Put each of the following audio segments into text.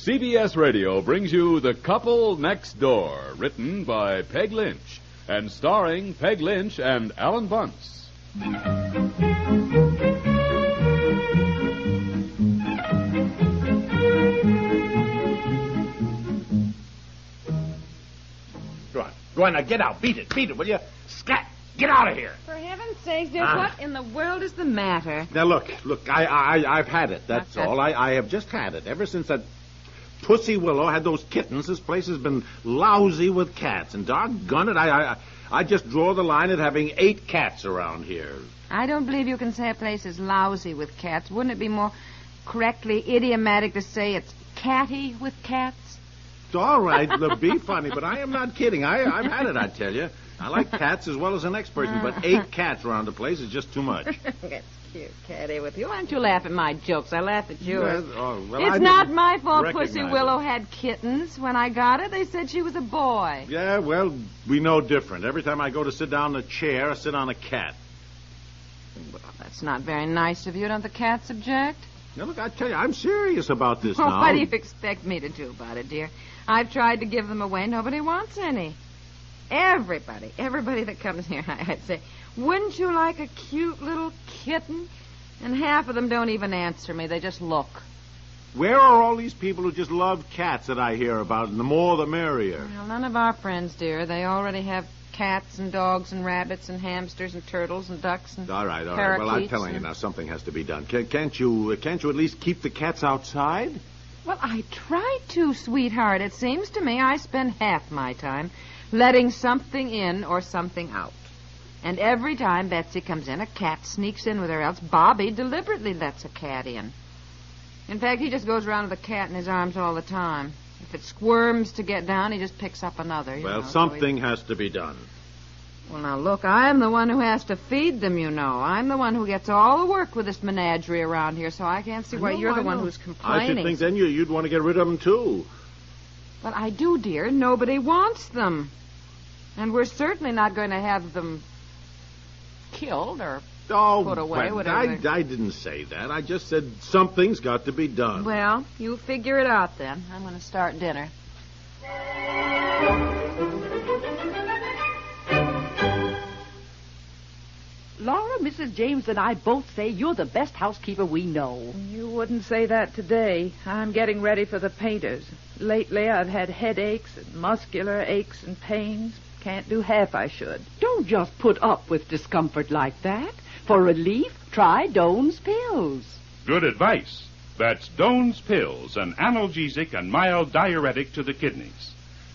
CBS Radio brings you The Couple Next Door, written by Peg Lynch and starring Peg Lynch and Ethel Bunce. Go on, now get out. Beat it, will you? Scat! Get out of here. For heaven's sake, dear, what in the world is the matter? Now, look, I've had it, that's all. I have just had it. Ever since that Pussy Willow had those kittens, this place has been lousy with cats. And doggone it, I just draw the line at having 8 cats around here. I don't believe you can say a place is lousy with cats. Wouldn't it be more correctly idiomatic to say it's catty with cats? It's all right, be funny, but I am not kidding. I've had it, I tell you. I like cats as well as the next person, but 8 cats around the place is just too much. That's cute, Catty, with you. Why don't you laugh at my jokes? I laugh at yours. It's not my fault Pussy Willow had kittens. When I got her, they said she was a boy. Yeah, well, we know different. Every time I go to sit down in a chair, I sit on a cat. Well, that's not very nice of you. Don't the cats object? Now, look, I tell you, I'm serious about this now. What do you expect me to do about it, dear? I've tried to give them away. Nobody wants any. Everybody that comes here, I'd say, wouldn't you like a cute little kitten? And half of them don't even answer me. They just look. Where are all these people who just love cats that I hear about? And the more, the merrier. Well, none of our friends, dear. They already have cats and dogs and rabbits and hamsters and turtles and ducks and All right. Well, I'm telling you now, something has to be done. Can't you at least keep the cats outside? Well, I try to, sweetheart. It seems to me I spend half my time letting something in or something out. And every time Betsy comes in, a cat sneaks in with her, else Bobby deliberately lets a cat in. In fact, he just goes around with a cat in his arms all the time. If it squirms to get down, he just picks up another. Well, something has to be done. Well, now, look, I'm the one who has to feed them, you know. I'm the one who gets all the work with this menagerie around here, so I can't see why you're the one who's complaining. I should think then you'd want to get rid of them, too. But I do, dear. Nobody wants them. And we're certainly not going to have them killed or put away, whatever. I didn't say that. I just said something's got to be done. Well, you figure it out then. I'm going to start dinner. Laura, Mrs. James, and I both say you're the best housekeeper we know. You wouldn't say that today. I'm getting ready for the painters. Lately, I've had headaches and muscular aches and pains. Can't do half I should. Don't just put up with discomfort like that. For relief, try Doan's Pills. Good advice. That's Doan's Pills, an analgesic and mild diuretic to the kidneys.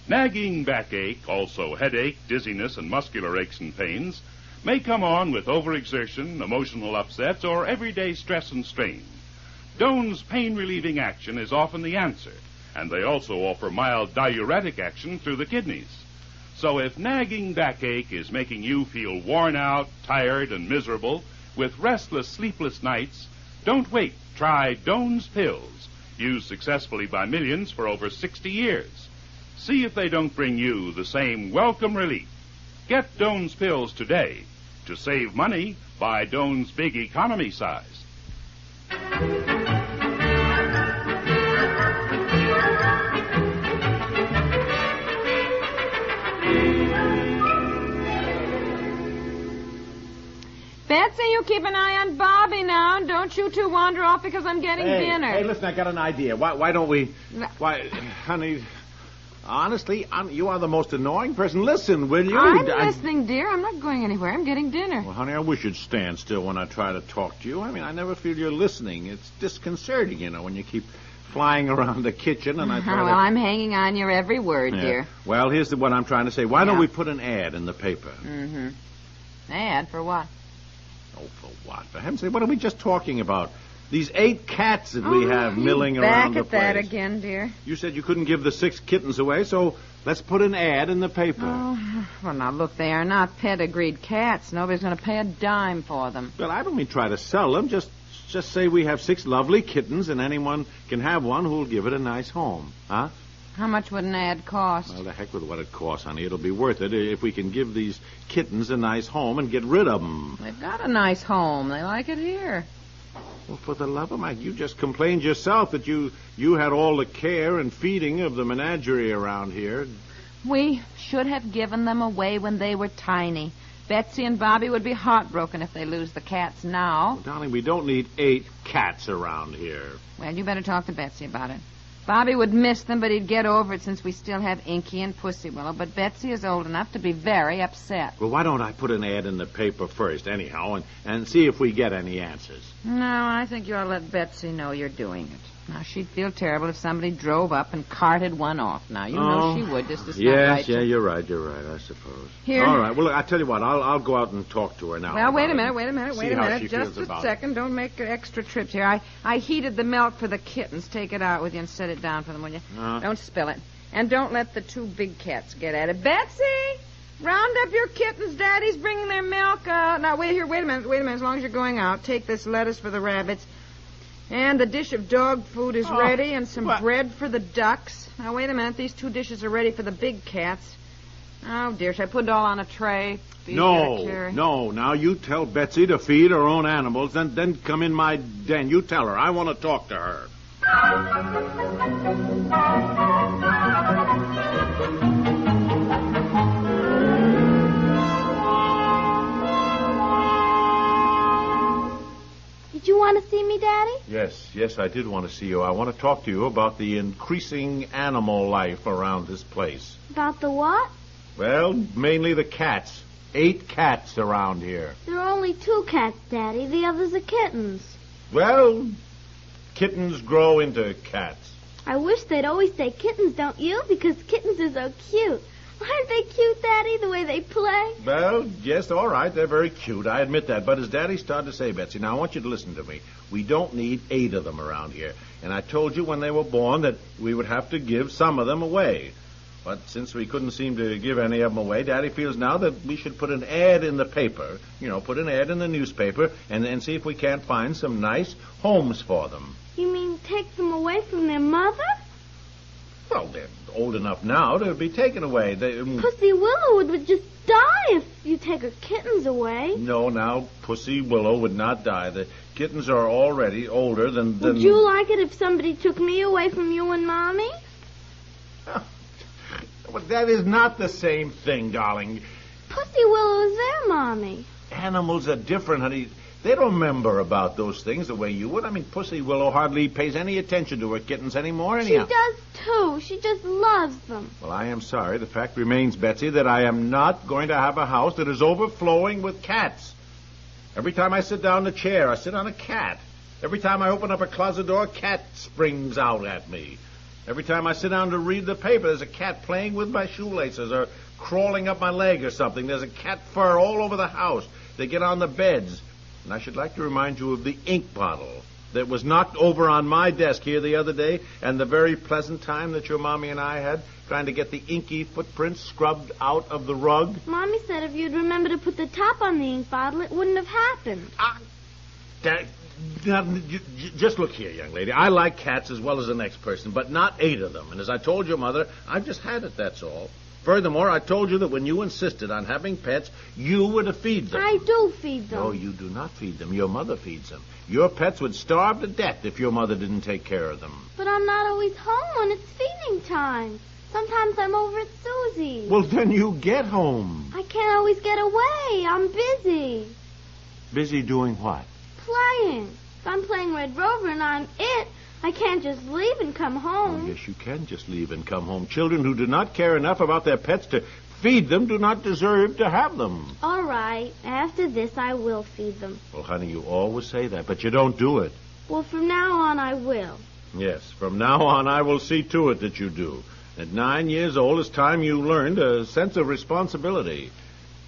Nagging backache, also headache, dizziness, and muscular aches and pains may come on with overexertion, emotional upsets, or everyday stress and strain. Doan's pain-relieving action is often the answer, and they also offer mild diuretic action through the kidneys. So if nagging backache is making you feel worn out, tired, and miserable, with restless, sleepless nights, don't wait. Try Doan's Pills, used successfully by millions for over 60 years. See if they don't bring you the same welcome relief. Get Doan's Pills today. To save money, buy Doan's Big Economy size. Betsy, you keep an eye on Bobby now, and don't you two wander off because I'm getting dinner. Hey, listen, I got an idea. Why don't we... Why, honey... Honestly, you are the most annoying person. Listen, will you? I'm listening, dear. I'm not going anywhere. I'm getting dinner. Well, honey, I wish you'd stand still when I try to talk to you. I mean, I never feel you're listening. It's disconcerting, you know, when you keep flying around the kitchen and I try Well, I'm hanging on your every word, dear. Well, here's what I'm trying to say. Why don't we put an ad in the paper? Mm-hmm. Ad for what? Oh, for what? For heaven's sake, what are we just talking about? These 8 cats that we have milling around the place. Back at that again, dear. You said you couldn't give the 6 kittens away, so let's put an ad in the paper. Oh, well, now, look, they are not pedigreed cats. Nobody's going to pay a dime for them. Well, I don't mean try to sell them. Just say we have 6 lovely kittens, and anyone can have one who'll give it a nice home. Huh? How much would an ad cost? Well, the heck with what it costs, honey. It'll be worth it if we can give these kittens a nice home and get rid of them. They've got a nice home. They like it here. Well, for the love of Mike, you just complained yourself that you had all the care and feeding of the menagerie around here. We should have given them away when they were tiny. Betsy and Bobby would be heartbroken if they lose the cats now. Well, darling, we don't need 8 cats around here. Well, you better talk to Betsy about it. Bobby would miss them, but he'd get over it since we still have Inky and Pussy Willow. But Betsy is old enough to be very upset. Well, why don't I put an ad in the paper first, anyhow, and see if we get any answers? No, I think you ought to let Betsy know you're doing it. Now, she'd feel terrible if somebody drove up and carted one off. Now, you know she would. This is not right. Yes, you're right, I suppose. Here. All right, well, look, I tell you what, I'll go out and talk to her now. Well, wait a minute. See how she Just feels a about second. Don't make extra trips here. I heated the milk for the kittens. Take it out with you and set it down for them, will you? Don't spill it. And don't let the 2 big cats get at it. Betsy! Round up your kittens. Daddy's bringing their milk out. Now, wait a minute. As long as you're going out, take this lettuce for the rabbits. And the dish of dog food is ready, and some bread for the ducks. Now, wait a minute. These 2 dishes are ready for the big cats. Oh, dear. Should I put it all on a tray? No. Now, you tell Betsy to feed her own animals, then come in my den. You tell her. I want to talk to her. Did you want to see me, Daddy? Yes, I did want to see you. I want to talk to you about the increasing animal life around this place. About the what? Well, mainly the cats. 8 cats around here. There are only 2 cats, Daddy. The others are kittens. Well, kittens grow into cats. I wish they'd always say kittens, don't you? Because kittens are so cute. Aren't they cute, Daddy, the way they play? Well, yes, all right. They're very cute. I admit that. But as Daddy started to say, Betsy, now I want you to listen to me. We don't need 8 of them around here. And I told you when they were born that we would have to give some of them away. But since we couldn't seem to give any of them away, Daddy feels now that we should put an ad in the paper. Put an ad in the newspaper and see if we can't find some nice homes for them. You mean take them away from their mother? Well, they're old enough now to be taken away. Pussy Willow would just die if you take her kittens away. No, now, Pussy Willow would not die. The kittens are already older than... Would you like it if somebody took me away from you and Mommy? Well, that is not the same thing, darling. Pussy Willow is their Mommy. Animals are different, honey. They don't remember about those things the way you would. I mean, Pussy Willow hardly pays any attention to her kittens anymore, anyhow. She does, too. She just loves them. Well, I am sorry. The fact remains, Betsy, that I am not going to have a house that is overflowing with cats. Every time I sit down in a chair, I sit on a cat. Every time I open up a closet door, a cat springs out at me. Every time I sit down to read the paper, there's a cat playing with my shoelaces or crawling up my leg or something. There's a cat fur all over the house. They get on the beds. And I should like to remind you of the ink bottle that was knocked over on my desk here the other day, and the very pleasant time that your Mommy and I had trying to get the inky footprints scrubbed out of the rug. Mommy said if you'd remember to put the top on the ink bottle, it wouldn't have happened. Just look here, young lady. I like cats as well as the next person, but not 8 of them. And as I told your mother, I've just had it, that's all. Furthermore, I told you that when you insisted on having pets, you were to feed them. I do feed them. No, you do not feed them. Your mother feeds them. Your pets would starve to death if your mother didn't take care of them. But I'm not always home when it's feeding time. Sometimes I'm over at Susie's. Well, then you get home. I can't always get away. I'm busy. Busy doing what? Playing. If I'm playing Red Rover and I'm it, I can't just leave and come home. Oh, yes, you can just leave and come home. Children who do not care enough about their pets to feed them do not deserve to have them. All right. After this, I will feed them. Well, honey, you always say that, but you don't do it. Well, from now on, I will. Yes, from now on, I will see to it that you do. At 9 years old, it's time you learned a sense of responsibility.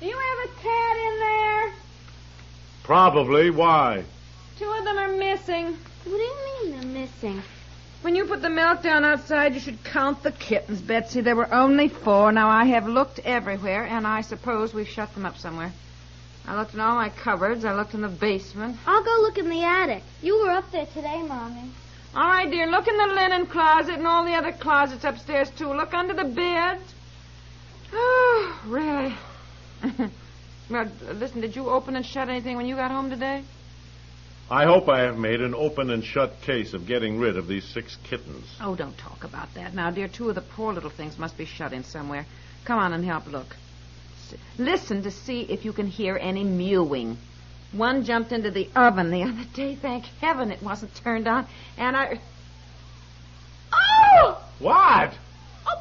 Do you have a cat in there? Probably. Why? 2 of them are missing. What do you mean they're missing? When you put the milk down outside, you should count the kittens, Betsy. There were only 4. Now, I have looked everywhere, and I suppose we've shut them up somewhere. I looked in all my cupboards. I looked in the basement. I'll go look in the attic. You were up there today, Mommy. All right, dear. Look in the linen closet and all the other closets upstairs, too. Look under the bed. Oh, really? Well, listen, did you open and shut anything when you got home today? I hope I have made an open and shut case of getting rid of these 6 kittens. Oh, don't talk about that now, dear. 2 of the poor little things must be shut in somewhere. Come on and help look. Listen to see if you can hear any mewing. One jumped into the oven the other day. Thank heaven it wasn't turned on. And I... Oh! What? Oh,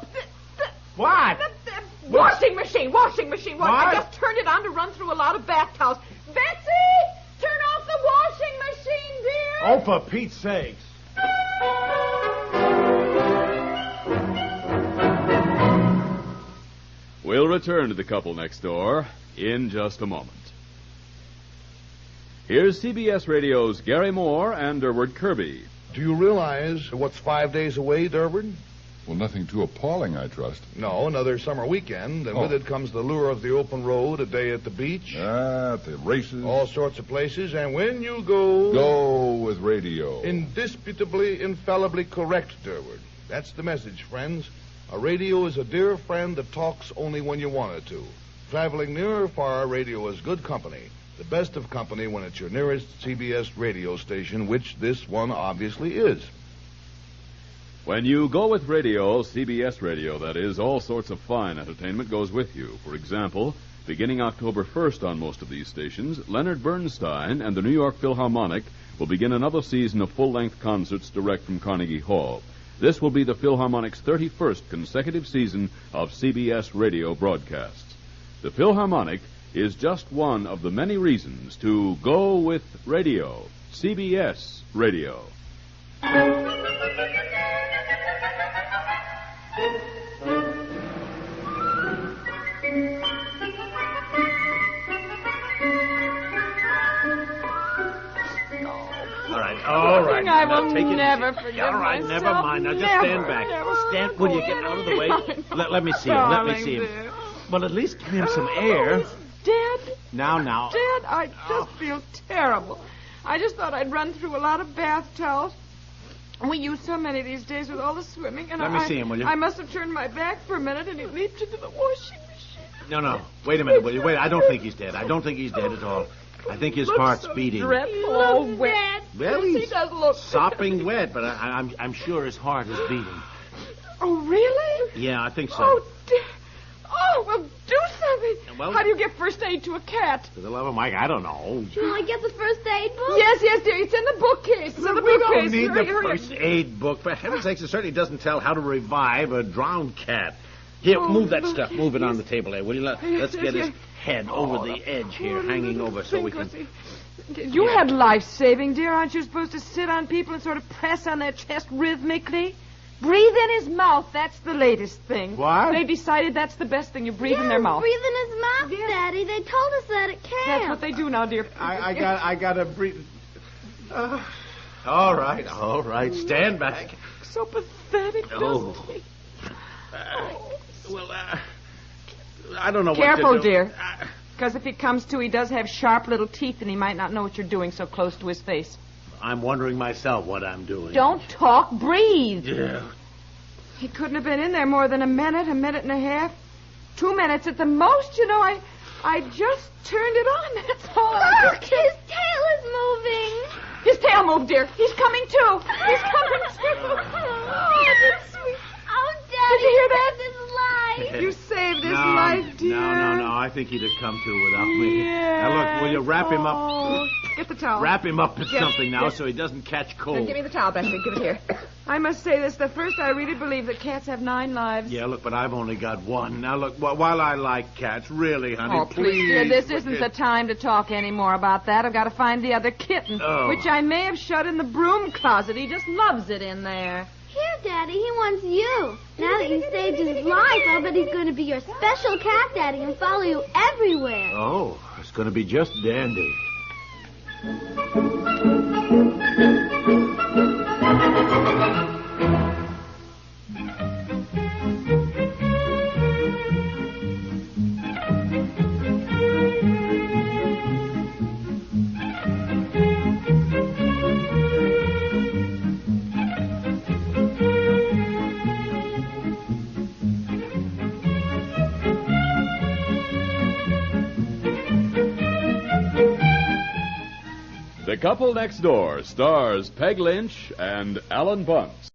What? the washing machine. What? I just turned it on to run through a lot of bath towels. Betsy! Turn off the washing machine, dear! Oh, for Pete's sakes. We'll return to the couple next door in just a moment. Here's CBS Radio's Gary Moore and Durward Kirby. Do you realize what's 5 days away, Durward? Well, nothing too appalling, I trust. No, another summer weekend, and with it comes the lure of the open road, a day at the beach. The races. All sorts of places, and when you go... Go with radio. Indisputably, infallibly correct, Durward. That's the message, friends. A radio is a dear friend that talks only when you want it to. Traveling near or far, radio is good company. The best of company when it's your nearest CBS radio station, which this one obviously is. When you go with radio, CBS Radio, that is, all sorts of fine entertainment goes with you. For example, beginning October 1st on most of these stations, Leonard Bernstein and the New York Philharmonic will begin another season of full-length concerts direct from Carnegie Hall. This will be the Philharmonic's 31st consecutive season of CBS Radio broadcasts. The Philharmonic is just one of the many reasons to go with radio, CBS Radio. All right. I will now, take it never easy. forgive All right, myself. never mind. Now, just stand back. Stand. Will you get out of the way? Let me see him. Let me see him. Dear. Well, at least give him some air. Dead? Now. Dad, I just feel terrible. I just thought I'd run through a lot of bath towels. We use so many these days with all the swimming. And Let me see him, will you? I must have turned my back for a minute, and he leaped into the washing machine. No. Wait a minute, will you? Wait, I don't think he's dead. I don't think he's dead at all. I think his heart's beating. Dreadful, all wet. Well, He he's does look sopping wet, but I'm sure his heart is beating. Oh, really? Yeah, I think so. Oh, dear. Oh, well, do something. Well- How do you give first aid to a cat? For the love of Mike, I don't know. Can I get the first aid book? Yes, dear. It's in the bookcase. It's in the We bookcase. don't need Hurry, the hurry. first aid book. For heaven's sakes, it certainly doesn't tell how to revive a drowned cat. Here, move that stuff. Move it on the table there, will you? Let's get his head over the edge here, hanging over so we can... You had life-saving, dear. Aren't you supposed to sit on people and sort of press on their chest rhythmically? Breathe in his mouth. That's the latest thing. What? They decided that's the best thing. You breathe in their mouth. Breathe in his mouth, Daddy. They told us that at camp. That's what they do now, dear. I gotta breathe. All right. Stand back. So pathetic, doesn't he? I don't know Careful, what to do. dear. Because if he comes to, he does have sharp little teeth, and he might not know what you're doing so close to his face. I'm wondering myself what I'm doing. Don't talk. Breathe. Yeah. He couldn't have been in there more than a minute and a half. 2 minutes at the most. You know, I just turned it on. That's all. Look, his tail is moving. His tail moved, dear. He's coming too. He's coming too. Oh, that's sweet. Oh, Daddy, Did you hear that? this is life. You saved his life, dear. No. I think he'd have come to without me. Yeah. Now, look, will you wrap him up? Oh, get the towel. Wrap him up in Yes, something now yes. so he doesn't catch Now, cold. give me the towel, Betsy. Give it here. I must say this. The first I really believe that cats have 9 lives. Yeah, look, but I've only got one. Now, look, while I like cats, really, honey, Oh, please, dear, this look isn't at- the time to talk any more about that. I've got to find the other kitten, Oh. which I may have shut in the broom closet. He just loves it in there. Here, Daddy, he wants you. Now that you saved his life, I'll bet he's going to be your special cat, Daddy, and follow you everywhere. Oh, it's going to be just dandy. The Couple Next Door stars Peg Lynch and Ethel and Bunce.